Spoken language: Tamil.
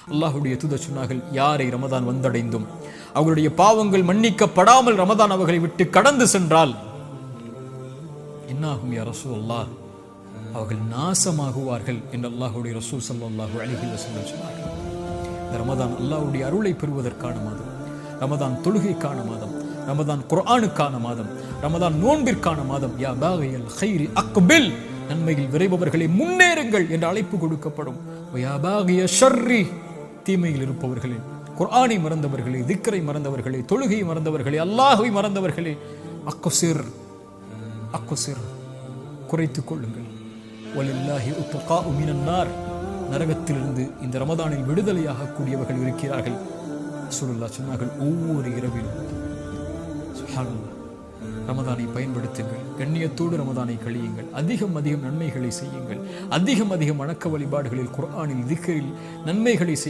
அல்லாஹ்வுடைய தூதர் சொன்னார்கள், யாரை ரமதான் வந்தடைந்தும் அவர்களுடைய பாவங்கள் மன்னிக்கப்படாமல் ரமதான் அவர்களை விட்டு கடந்து சென்றால் என்னாகும் யா ரசூலல்லாஹ், அவர்கள் நாசமாகுவார்கள் என்று அல்லாஹ்வுடைய ரசூல் ஸல்லல்லாஹு அலைஹி வஸல்லம் சொன்னார்கள். இந்த ரமதான் அல்லாஹ்வுடைய அருளை பெறுவதற்கான மாதம், ரமதான் தொழுகைக்கான மாதம், ரமதான் குர்ஆனுக்கான மாதம், ரமதான் நோன்பிற்கான மாதம். யா பாகியல் கைரி அக்பில், நன்மையில் விரைபவர்களை முன்னேறுங்கள் என்று அழைப்பு கொடுக்கப்படும். யா பாகிய ஷர்ரி, தீமையில் இருப்பவர்களே, குர்ஆனை மறந்தவர்களே, திக்ரை மறந்தவர்களே, தொழுகையை மறந்தவர்களே, அல்லாஹ்வை மறந்தவர்களே, அக்குசிர் அக்குசிர், குறைத்துக் கொள்ளுங்கள். வலில்லாஹி உத்தகாஉ மினன் நார், நரகத்திலிருந்து இந்த ரமதானில் விடுதலையாக கூடியவர்கள் இருக்கிறார்கள். ரசூலுல்லாஹ் சொன்னார்கள், ஒவ்வொரு இரவிலும். சுப்ஹானல்லாஹ், ரமதானை பயன்படுத்துங்கள், கண்ணியத்தோடு ரமதானை கழியுங்கள், அதிகம் அதிகம் நன்மைகளை செய்யுங்கள், அதிகம் அதிகம் வணக்க வழிபாடுகளில், குர்ஆனில், திக்ரில் நன்மைகளை